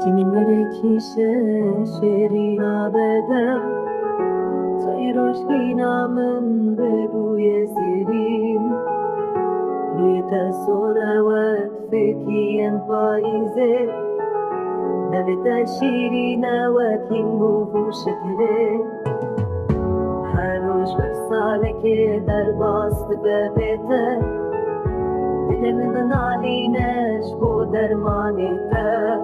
Kimlikişe şerina bedem Sayroşkina min bebu yesirin Rita sora وفكيا paize نبتا شيرينا وكيمو شكله هروش بفصالك در باست ببته دلمن عليناش بو درمانته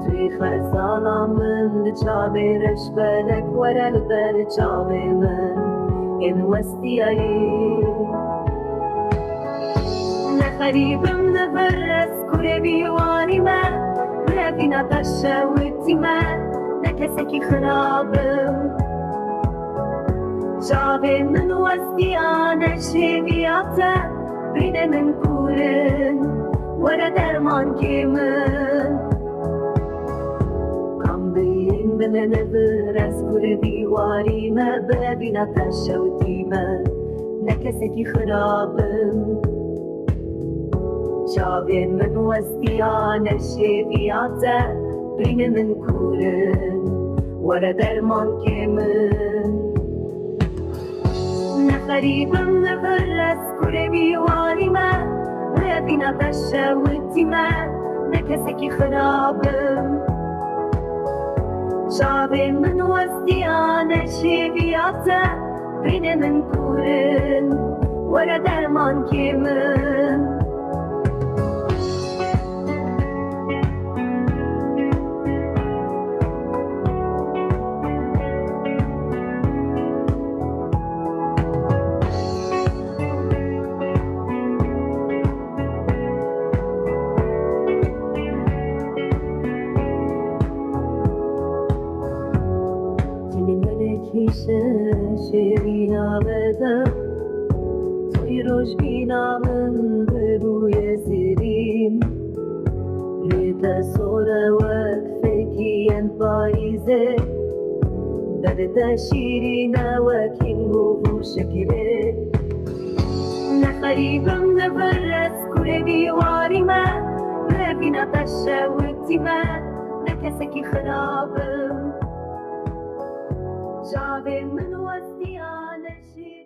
توی خرسالا من چاوی رش بلک ورل بر چاوی من این وستی ای نخریبم نفرس کره بیوانی من نبینا تشویتی من نکسی خرابم چاوی من وستی آنشی بیاته بین من کورن ورا درمان که من من برس كل ديواري ما بابنا تشوتي ما نكستي خراب شابين من وسطيان الشيبياتا بين من كورن ورا درمان كمن نخريبا نبرس كل ديواري ما بابنا تشوتي ما نكستي خراب شعبي من وسطيان الشيبياتا بين من كورن ورا درمان كمن Kimlikişe şerina bedem Sayroşkina min bebu yesirin Rita sora وفكيا paize بدتا شيرينا وكيمو شكله نخريبا نبرس كل ديواري ما بابنا تشوتي ما نكسكي خرابم شعبي من وسطيان الشيء